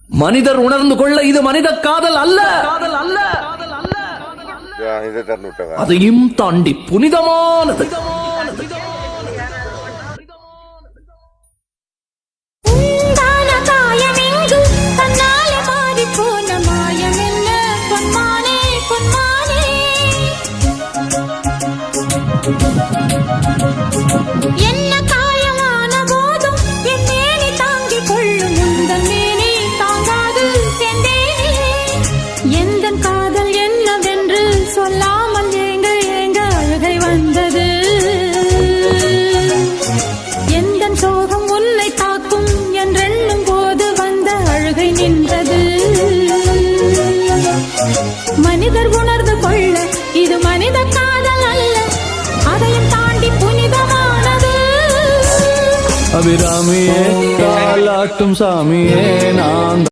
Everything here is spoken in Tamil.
மனிதர் உணர்ந்து கொள்ள இது மனித காதல் அல்ல, அதையும் தாண்டி புனிதமானது. என்ன காயமான போதும் என் மேனி தாங்கிக் கொள்ளும் உந்தன் மேனி தாங்காது செந்தேனே. எந்தன் காதல் என்னவென்று சொல்லாமல் ஏங்க ஏங்க அழுகை வந்தது. எந்தன் சோகம் உன்னை தாக்கும் என்றெண்ணும் போது வந்த அழுகை நின்றது. மனிதர் உணர்ந்து கொள்ள இது மனித காதல் அல்ல, அதையும் தாண்டி புனிதமானது. அபிராமியே காலாட்டும் சாமியே நான்